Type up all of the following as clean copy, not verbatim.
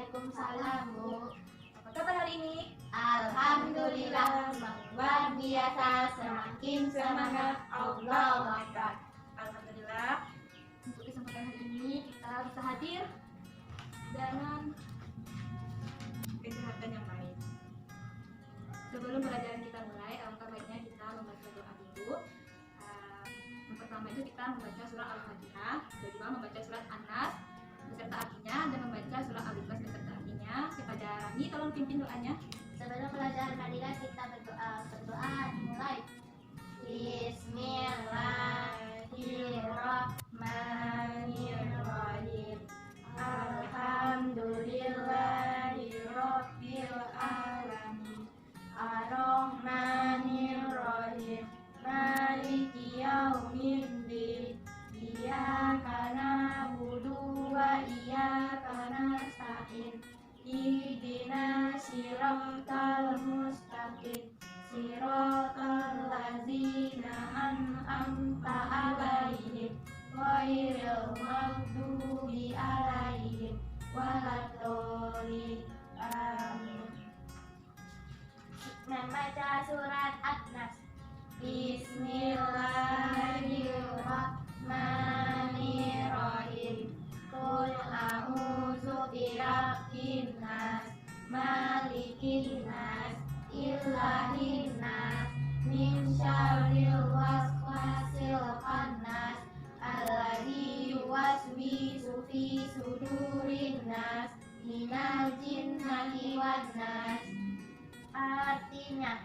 Waalaikumsalam, Bu. Apa kabar hari ini? Alhamdulillah, luar biasa, semakin semangat. Allahu Akbar. Alhamdulillah, untuk kesempatan hari ini kita bisa hadir dengan kesehatan yang baik. Sebelum pelajaran kita mulai, alangkah baiknya kita membaca doa dulu. Yang pertama itu kita membaca surah Al-Fatihah, kedua membaca surat An-Nas beserta artinya, dan membaca surah Al-Ikhlas beserta artinya. Kepada Rani, tolong pimpin doanya. Sebelum pelajaran Fadilah kita berdoa dimulai. Bismillahirrahmanirrahim. Alhamdulillahirabbil alamin. Ar-Rahmanirrahim. Maliki yaumiddin. Iyyaka na'budu wa iyyaka nasta'in. Ihdinas siratal mustaqim. Siratal ladzina an'amta 'alaihim ghairil maghdubi 'alaihim waladdallin. Amin. Membaca surat An-Nas. Bismillahirrahmanirrahim. Qul a'udzu birabbin nas, malikin nas, ilahin nas, min syarril waswasil khannas, alladzi yuwaswisu fi sudurin nas, minal jinnati wan nas. Artinya,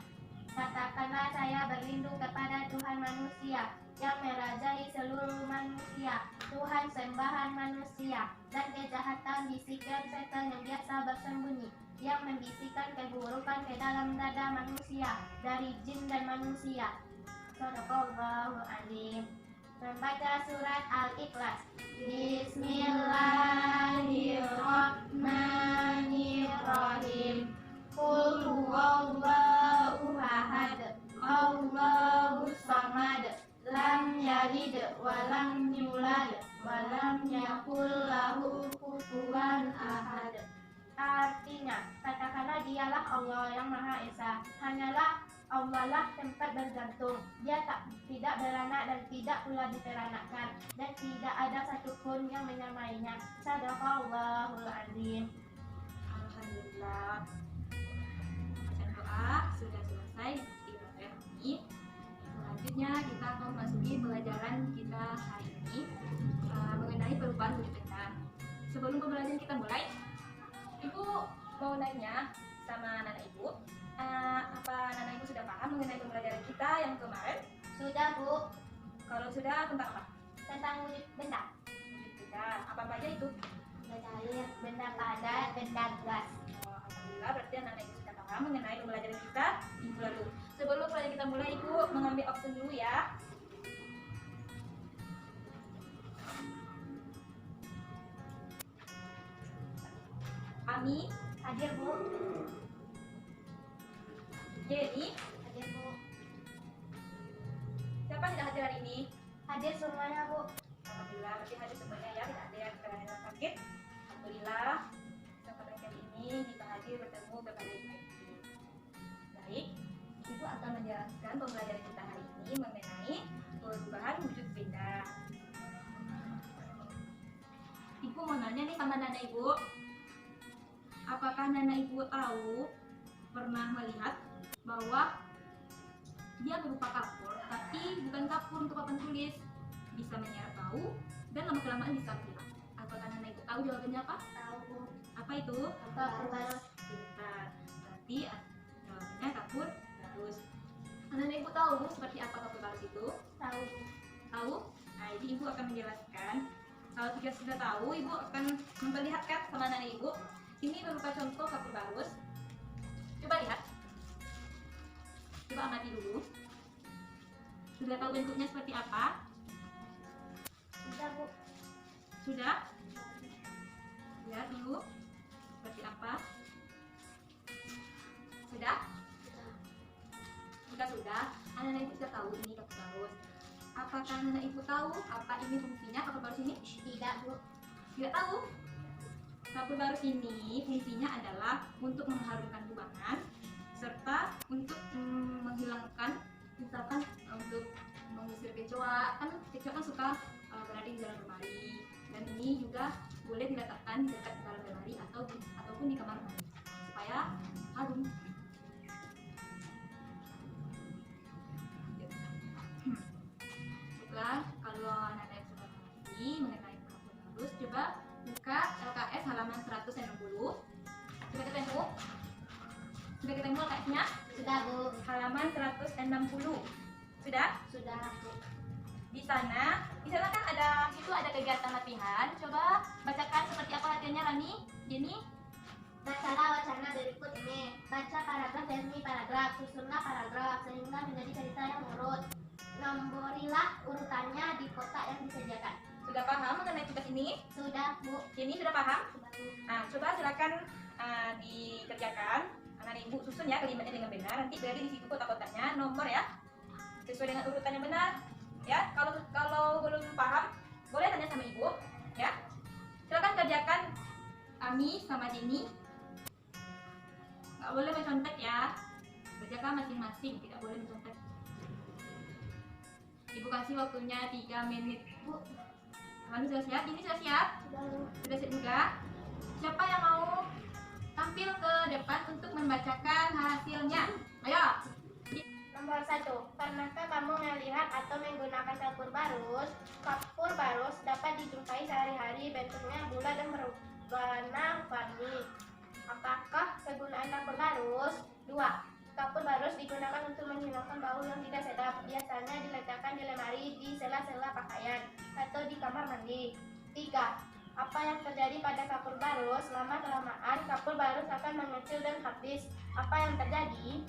katakanlah saya berlindung kepada Tuhan manusia yang merajai seluruh manusia, Tuhan sembahan manusia, dan kejahatan bisikan setan yang biasa bersembunyi, yang membisikkan keburukan ke dalam dada manusia dari jin dan manusia. Shadaqallahul Azim. Membaca surat Al-Ikhlas. Bismillahirrahmanirrahim. Qul huwallahu ahad, Allahus samad, lam yalid wa lam yulad wa lam yakul lahu kufuwan ahad. Artinya, katakanlah dialah Allah yang Maha Esa, hanyalah Allah lah tempat bergantung. Dia tidak beranak dan tidak pula diteranakkan, dan tidak ada satupun yang menyamainya. Shadaqallahul Azim. Alhamdulillah. Bacaan doa sudah selesai di materi ini. Selanjutnya kita akan memasuki pelajaran kita hari ini mengenai perubahan wujud benda. Sebelum pembelajaran kita mulai, Ibu mau nanya sama Nana Ibu, apa Nana Ibu sudah paham mengenai pembelajaran kita yang kemarin? Sudah, Bu. Kalau sudah, tentang apa? Tentang wujud benda. Wujud benda. Apa aja itu? Benda air, benda padat, benda gas. Oh, alhamdulillah, berarti Nana Ibu sudah paham mengenai pembelajaran kita minggu lalu. Sebelum pelajaran kita mulai, Ibu mengambil absen dulu ya. Ami, Hadir, Bu. Jenny, Hadir, Bu. siapa tidak hadir hari ini? Hadir semuanya, Bu. Alhamdulillah, berarti hadir semuanya ya, tidak ada yang terkena sakit. Alhamdulillah, kesempatan kali ini kita hadir bertemu kepada Ibu Eki. Baik, Ibu akan menjelaskan pembelajaran kita hari ini mengenai perubahan wujud benda. Ibu mau nanya nih sama Nana Ibu, apakah Nana Ibu tahu, pernah melihat bahwa dia berupa kapur, tapi bukan kapur untuk papan tulis, bisa menyerap bau dan lama-kelamaan bisa menghilang. Apakah Nana Ibu tahu jawabannya apa? Tahu, Bu. Apa itu? Kapur barus. Pintar. Berarti jawabannya kapur barus. Nana Ibu tahu seperti apa kapur barus itu? Tahu, Bu. Tahu? Nah, jadi Ibu akan menjelaskan. Kalau sudah tahu, Ibu akan memperlihatkan sama Nana Ibu. Ini berupa contoh kapur barus. Coba lihat. Coba amati dulu. Sudah tahu bentuknya seperti apa? Sudah, Bu. Sudah? Lihat dulu. Seperti apa? Sudah? Jika sudah, anak-anak Ibu sudah tahu ini kapur barus. Apakah anak-anak Ibu tahu apa ini fungsinya kapur barus ini? Tidak, Bu. Tidak tahu? Kapur barus ini fungsinya adalah untuk mengharumkan ruangan serta untuk menghilangkan, misalkan untuk mengusir kecoa. Kan kecoa kan suka berada di dalam lemari, dan ini juga boleh diletakkan dekat dalam lemari ataupun di kamar mandi supaya harum. Setelah kalau anak yang sudah mengerti mengenai kapur barus, coba buka LKS halaman 160. Sudah ketemu? Sudah ketemu LKS-nya? Sudah, Bu. Halaman 160. Sudah? Sudah, Bu. Di sana kan ada kegiatan latihan. Coba bacakan seperti apa latihannya, Rani, Jenny. Bacalah wacana berikut ini. Baca paragraf demi paragraf, susunlah paragraf sehingga menjadi cerita yang urut. Nomborilah urutannya di kotak yang disediakan. Sudah paham mengenai tugas ini? Sudah, Bu. Jenny sudah paham? Sudah, Bu. Nah, coba silakan dikerjakan. Anak ibu susun ya kalimatnya dengan benar. Nanti berada di situ kotak-kotaknya nomor ya, sesuai dengan urutan yang benar. Ya, kalau belum paham boleh tanya sama ibu. Ya, silakan kerjakan. Ami sama Jenny. Nggak boleh mencontek ya. Kerjakan masing-masing, tidak boleh mencontek. Ibu kasih waktunya 3 menit. Bu, kamu sudah siap? Jenny sudah siap? Sudah, Bu. Sudah siap juga? Siapa yang mau tampil ke depan untuk membacakan hasilnya? Ayo. Nomor 1. Pernahkah kamu melihat atau menggunakan kapur barus? Kapur barus dapat dijumpai sehari-hari, bentuknya bulat dan berwarna-warni. Apakah kegunaan kapur barus? 2. Kapur barus digunakan untuk menghilangkan bau yang tidak sedap. Biasanya diletakkan di lemari, di sela-sela pakaian, atau di kamar mandi. 3. Apa yang terjadi pada kapur barus? Lama-kelamaan kapur barus akan mengecil dan habis. Apa yang terjadi?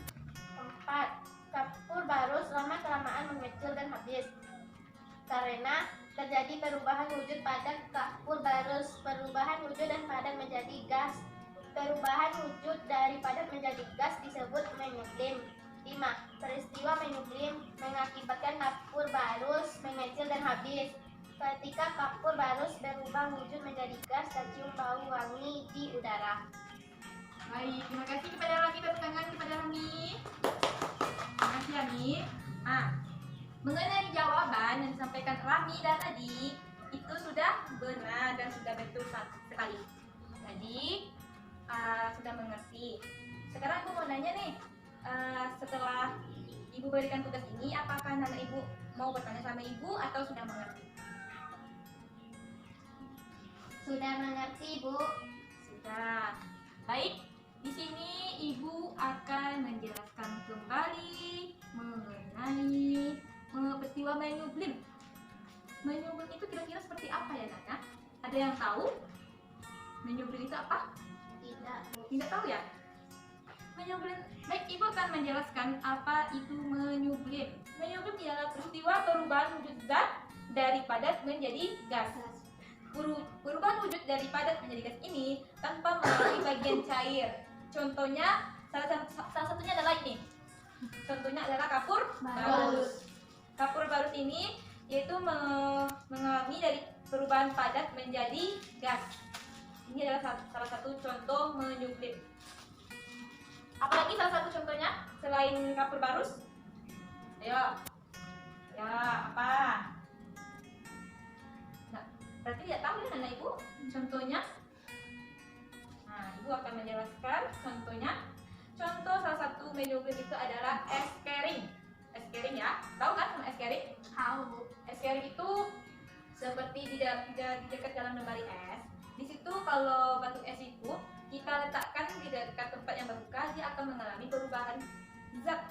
4. Kapur barus lama-kelamaan mengecil dan habis karena terjadi perubahan wujud pada kapur barus. Perubahan wujud dan padat menjadi gas. Perubahan wujud dari padat menjadi gas disebut menyublim. 5. Peristiwa menyublim mengakibatkan kapur barus mengecil dan habis ketika kapur barus berubah wujud menjadi gas dan cium bau wangi di udara. Baik, terima kasih kepada Rani, tepuk tangan kepada Rani. Terima kasih Rani. Mengenai jawaban yang disampaikan Rani dan tadi itu sudah benar dan sudah betul sekali. Jadi sudah mengerti. Sekarang aku mau nanya nih, setelah ibu berikan tugas ini, apakah anak ibu mau bertanya sama ibu atau sudah mengerti? Sudah mengerti, Bu. Sudah. Baik, di sini ibu akan menjelaskan kembali mengenai peristiwa menyublim. Menyublim itu kira-kira seperti apa ya, Nana? Ada yang tahu? Menyublim itu apa? Tidak, Bu. Tidak tahu ya? Menyublim. Baik, ibu akan menjelaskan apa itu menyublim. Menyublim ialah peristiwa perubahan wujud zat dari padat menjadi gas. Perubahan wujud dari padat menjadi gas ini tanpa melalui bagian cair. Contohnya, salah satunya adalah ini. Contohnya adalah kapur barus. Kapur barus ini yaitu mengalami dari perubahan padat menjadi gas. Ini adalah salah satu contoh menyublim. Apalagi salah satu contohnya selain kapur barus? Ayo. Ya, apa? Nah, berarti tidak tahu ya anak ibu contohnya? Nah, ibu akan menjelaskan contohnya. Contoh salah satu menyublim itu adalah es kering. Es kering ya, tahu kan sama es kering? Tahu, Bu. Es kering itu seperti di dekat dalam lemari es. Di situ kalau batu es itu kita letakkan di dekat tempat yang terbuka, dia akan mengalami perubahan zat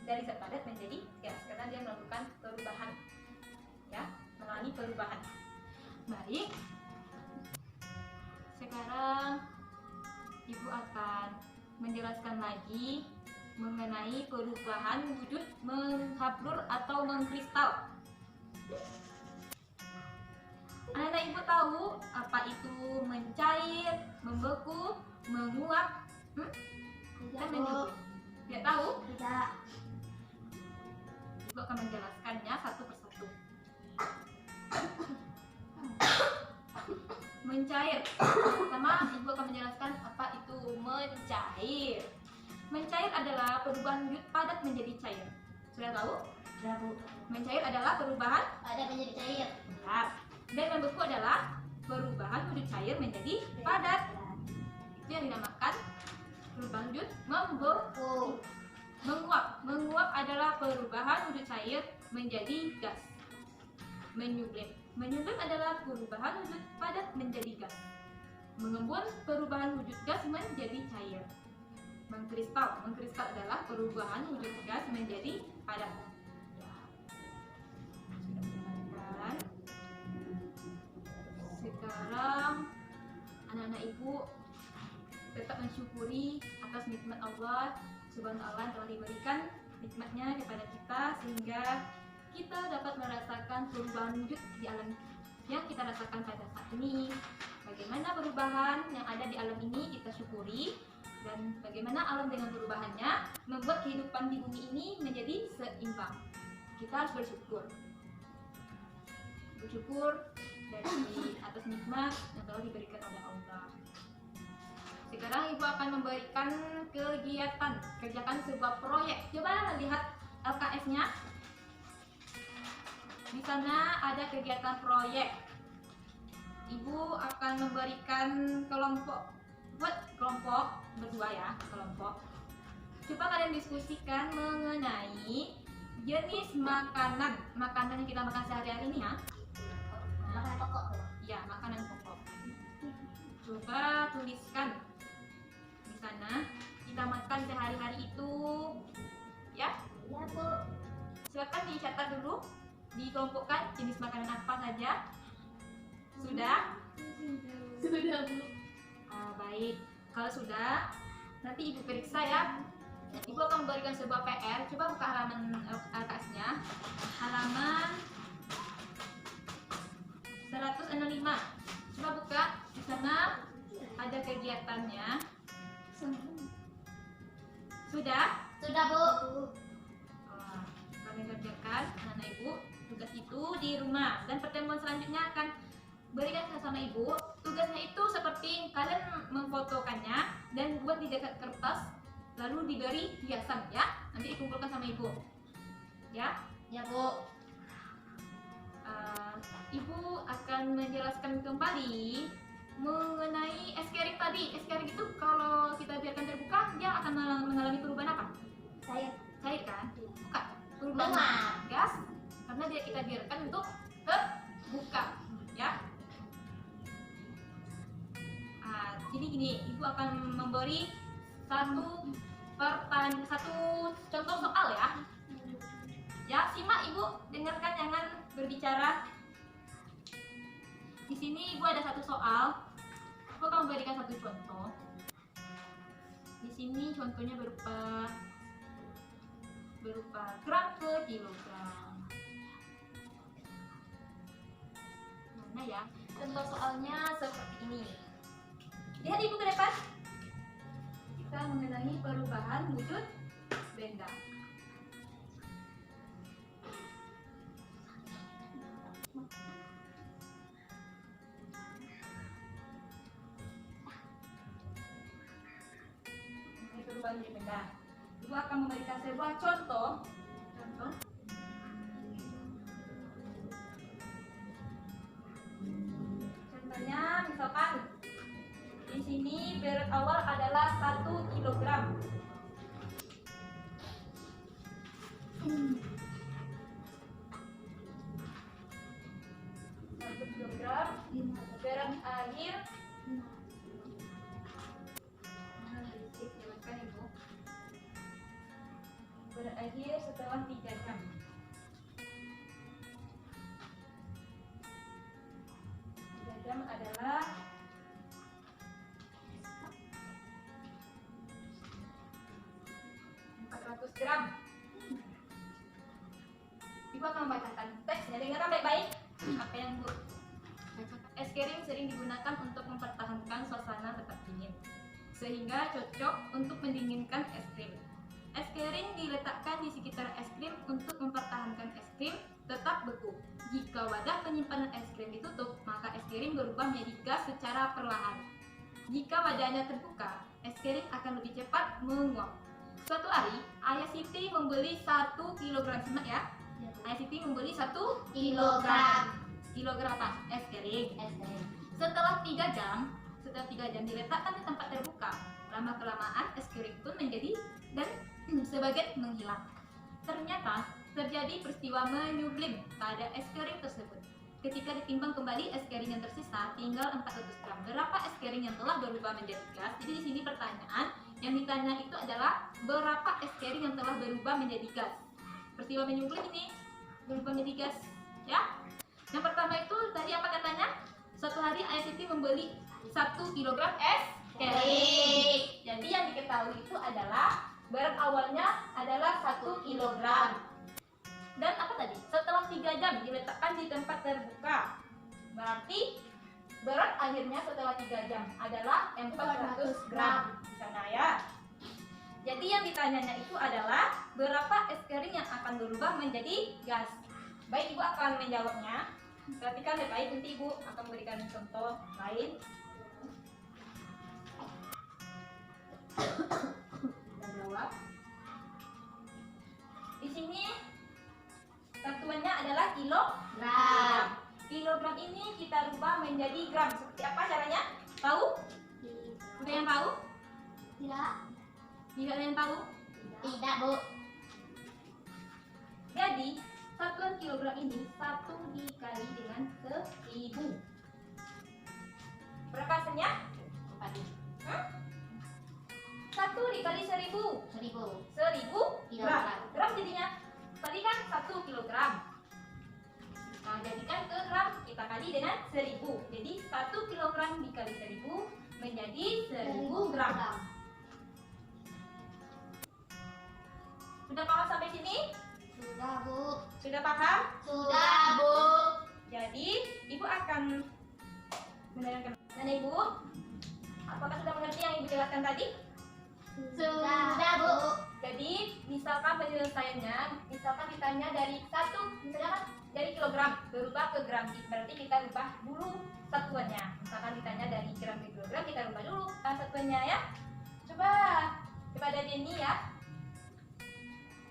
dari zat padat menjadi gas karena dia melakukan perubahan, ya, mengalami perubahan. Baik, sekarang ibu akan menjelaskan lagi mengenai perubahan wujud menghablur atau mengkristal. Anak-anak ibu tahu apa itu mencair, membeku, menguap? Tidak, Kan Bu. menyublim. Tidak tahu? Tidak. Ibu akan menjelaskannya satu persatu. mencair. Pertama, Ibu akan menjelaskan apa itu mencair. Mencair adalah perubahan wujud padat menjadi cair. Sudah tahu? Sudah, Bu. Mencair adalah perubahan Padat menjadi cair. benar. Dan membeku adalah perubahan wujud cair menjadi padat. Itu yang dinamakan perubahan wujud membeku. Menguap. Menguap adalah perubahan wujud cair menjadi gas. Menyublim. Menyublim adalah perubahan wujud padat menjadi gas. Mengembun perubahan wujud gas menjadi cair. Mengkristal. Mengkristal adalah perubahan wujud gas menjadi padat. Sudah mendengarkan? Sekarang anak-anak Ibu tetap mensyukuri atas nikmat Allah Subhanahu wa ta'ala yang telah diberikan nikmatnya kepada kita, sehingga kita dapat merasakan perubahan wujud di alam yang kita rasakan pada saat ini. Bagaimana perubahan yang ada di alam ini kita syukuri, dan bagaimana alam dengan perubahannya membuat kehidupan di bumi ini menjadi seimbang. Kita harus bersyukur dari atas nikmat yang telah diberikan oleh Allah. Sekarang Ibu akan memberikan kegiatan, kerjakan sebuah proyek. Coba lihat LKS-nya. Di sana ada kegiatan proyek. Ibu akan memberikan buat kelompok berdua ya, kelompok. Coba kalian diskusikan mengenai jenis makanan yang kita makan sehari-hari ini ya. Makanan pokok. Ya, makanan pokok. Coba tuliskan di sana kita makan sehari-hari itu, ya. Ya, Bu. Silakan dicatat dulu, dikelompokkan jenis makanan apa saja. Sudah? Sudah, Bu. Baik. Kalau sudah, nanti Ibu periksa ya. Ibu akan memberikan sebuah PR. Coba buka halaman LKS-nya. Halaman 165. Coba buka. Di sana ada kegiatannya. Sudah? Sudah, Bu. Kami kerjakan anak Ibu tugas itu di rumah, dan pertemuan selanjutnya akan berikan sama Ibu. Tugasnya itu seperti kalian memfotokannya dan buat di dekat kertas, lalu diberi hiasan ya. Nanti dikumpulkan sama Ibu. Ya. Ya, Bu. Ibu akan menjelaskan kembali mengenai es krim tadi. Es krim itu kalau kita biarkan terbuka, dia akan mengalami perubahan apa? Cair kan? Bukan. Perubahan Menguap. gas, karena dia kita biarkan untuk terbuka, ya. Jadi gini, Ibu akan memberi satu contoh soal ya. Ya, simak Ibu, dengarkan, jangan berbicara. Di sini Ibu ada satu soal. Ibu akan memberikan satu contoh. Di sini contohnya berupa gram ke kilogram. Mana ya? Contoh soalnya seperti ini. Lihat Ibu ke depan. Kita mengenai perubahan wujud benda. Ini perubahan wujud benda. Ibu akan memberikan sebuah contoh. Contohnya misalkan di sini berat awal adalah 1 kilogram. Berat air berat air setelah 3 jam. 3 jam adalah 400 gram. Ibu akan membacakan teksnya, dengarkan baik-baik apa yang Bu bacakan. Es krim sering digunakan untuk mempertahankan suasana tetap dingin, sehingga cocok untuk mendinginkan es krim. Es krim diletakkan di sekitar es krim untuk mempertahankan es krim tetap beku. Jika wadah penyimpanan es krim ditutup, maka es krim berubah menjadi gas secara perlahan. Jika wadahnya terbuka, es krim akan lebih cepat menguap. Suatu hari, Ayah Siti membeli 1 kilogram, simak ya. Ayah Siti membeli 1 Kilogram. kilogram apa? Es krim. Es krim. Setelah 3 jam diletakkan di tempat terbuka. Lama-kelamaan es krim pun menjadi dan sebagian menghilang. Ternyata terjadi peristiwa menyublim pada es krim tersebut. Ketika ditimbang kembali es krim yang tersisa tinggal 400 gram. Berapa es krim yang telah berubah menjadi gas? Jadi di sini pertanyaan yang ditanya itu adalah berapa es krim yang telah berubah menjadi gas. Peristiwa menyublim ini berubah menjadi gas, ya. Yang pertama itu tadi apa katanya? Suatu hari Ayah Siti membeli 1 kilogram es krim. Jadi yang diketahui itu adalah berat awalnya adalah 1 kilogram. Dan apa tadi? Setelah 3 jam diletakkan di tempat terbuka. Berarti berat akhirnya setelah 3 jam adalah 400 gram. Di sana ya. Jadi yang ditanyanya itu adalah berapa es krim yang akan berubah menjadi gas. Baik, Ibu akan menjawabnya. Perhatikan baik-baik, nanti Ibu akan memberikan contoh lain. Kita jawab. Di sini satuannya adalah kilogram. Kilogram ini kita rubah menjadi gram. Seperti apa caranya? Tahu? Sudah yang tahu? Tidak. Tidak ada yang tahu? Tidak, Bu. Jadi satuan kilogram ini 1 dikali dengan 1000. Berapa hasilnya? 1 dikali 1000. 1000 gram. Gram jadinya. Tadi kan 1 kilogram. Nah, jadikan ke gram kita kali dengan 1000. Jadi 1 kilogram dikali 1000 menjadi 1000 gram. Sudah paham sampai sini? Sudah, Bu. Sudah paham? Sudah, Bu. Jadi, Ibu akan menerangkan. Dan Ibu, apakah sudah mengerti yang Ibu jelaskan tadi? Sudah, Bu. Jadi, misalkan penyelesaiannya, misalkan ditanya dari 1, misalkan dari kilogram berubah ke gram, berarti kita rubah dulu satuannya. Misalkan ditanya dari gram ke kilogram, kita rubah dulu satuannya ya. Coba dari ini ya.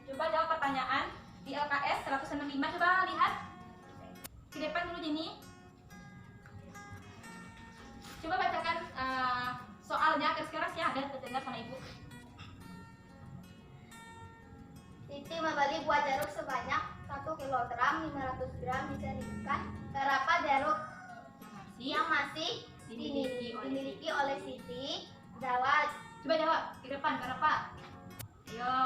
Coba jawab pertanyaan di LKS 165. Coba lihat ke depan dulu Jenny. Coba bacakan soalnya keras-keras ya, agar terdengar sama Ibu. Siti membeli buah jeruk sebanyak 1 kilogram 500 gram dijadikan berapa jeruk yang masih dimiliki oleh Siti? Jawab. Coba jawab ke depan, berapa? Ayo.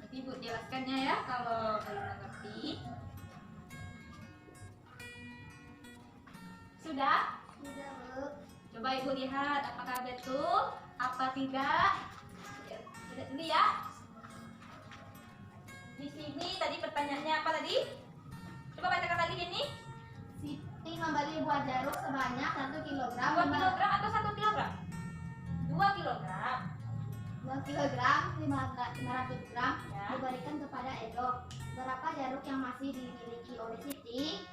Nanti Ibu jelaskannya ya kalau belum mengerti. Sudah? Sudah, Bu. Coba Ibu lihat apakah betul, apa tidak. Lihat dulu ya. Di sini tadi pertanyaannya apa tadi? Coba bacakan lagi ini. Siti membeli buah jeruk sebanyak 1 kilogram 2 kilogram atau 1 kilogram? 2 kilogram. 2 kilogram 500 gram Ya. diberikan kepada Edo. Berapa jeruk yang masih dimiliki oleh Siti?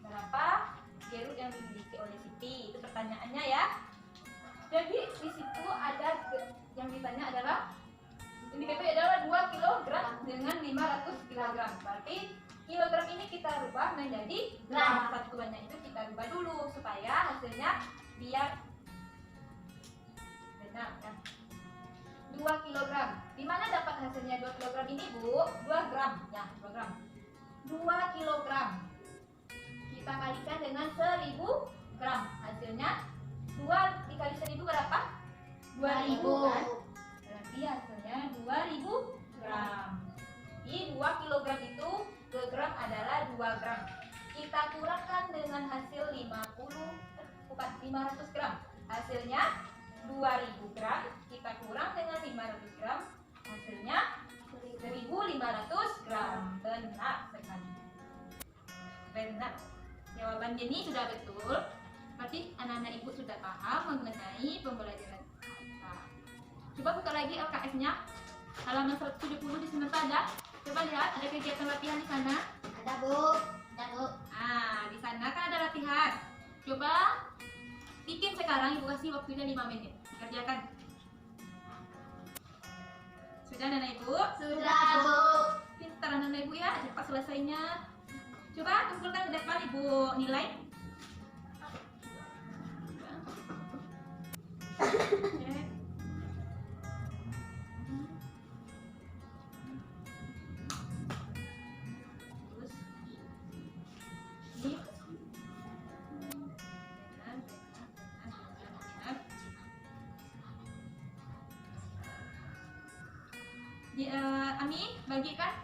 Berapa jeruk yang dimiliki oleh Siti? Itu pertanyaannya ya. Jadi di situ ada yang ditanya adalah indikator adalah 2 kilogram dengan 500 kilogram. Berarti kilogram ini kita rubah menjadi gram. Satuannya itu kita rubah dulu supaya hasilnya biar benar kan. 2 kilogram. Di mana dapat hasilnya 2 kilogram ini, Bu? 2 gram. Ya, 2 gram. 2 kilogram. Kita kalikan dengan 1000 gram. Hasilnya 2 dikali 1000 berapa? 2000 kan? Berarti hasilnya 2000 gram. Jadi 2 kilogram itu ke gram adalah 2 gram. Kita kurangkan dengan hasil 500 gram. Hasilnya 2000 gram. Kita kurang dengan 500 gram. Hasilnya 1500 gram. Benar sekali. Benar. Jawaban Jenny sudah betul. Berarti anak-anak Ibu sudah paham mengenai pembelajaran kita. Coba buka lagi LKS-nya. Halaman 170 di semester ada. Coba lihat ada kegiatan latihan di sana. Ada, Bu. kasih waktunya 5 menit. Kerjakan. Sudah Nana Ibu? Sudah, Bu. Pintar Nana Ibu ya, cepat selesainya. Coba kumpulkan di depan Ibu nilai. Oke. Terus ini. Benar. Ami, bagikan.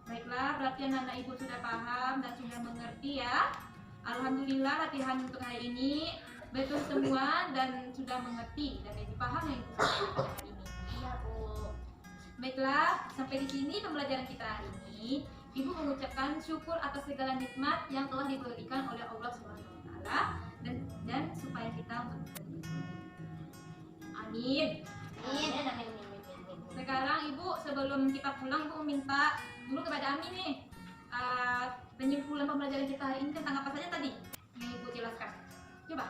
Baiklah, berarti anak ibu sudah paham dan sudah mengerti ya. Alhamdulillah latihan untuk hari ini betul semua dan sudah mengerti dan lebih paham yang ibu sampaikan pada hari ini. Iya, Bu. Baiklah, sampai di sini pembelajaran kita hari ini. Ibu mengucapkan syukur atas segala nikmat yang telah diberikan oleh Allah Subhanahu wa taala dan supaya kita amin. Amin. Sekarang Ibu sebelum kita pulang Ibu minta dulu kepada Ami nih penyimpulan pembelajaran kita hari ini tentang apa saja tadi yang Ibu jelaskan. Coba.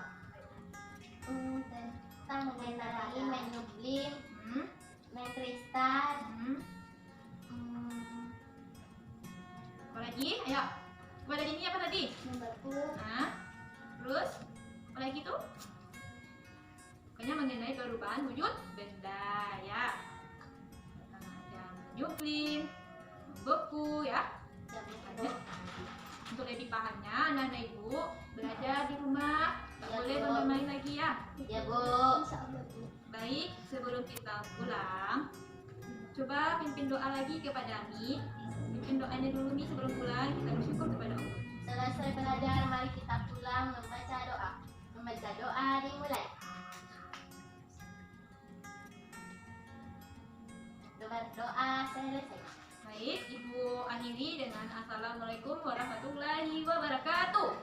Tentang mengenai main nublim, main kristal, Apa lagi? Ayo. Kepada ini apa tadi? membeku, Nah, terus apa lagi tuh? Pokoknya mengenai perubahan wujud benda ya. Ada menyuplim, membeku ya. Ada. Untuk lebih pahamnya, anak-anak ibu belajar di rumah, nggak Ya, boleh Bu. bermain lagi ya. ya, Bu. Baik, sebelum kita pulang, coba pimpin doa lagi kepada Ami. Pimpin doanya dulu nih sebelum pulang, kita bersyukur kepada Allah. Selesai belajar, mari kita pulang membaca doa. Membaca doa dimulai. Berdoa selesai. Baik, Ibu akhiri dengan Assalamualaikum warahmatullahi wabarakatuh.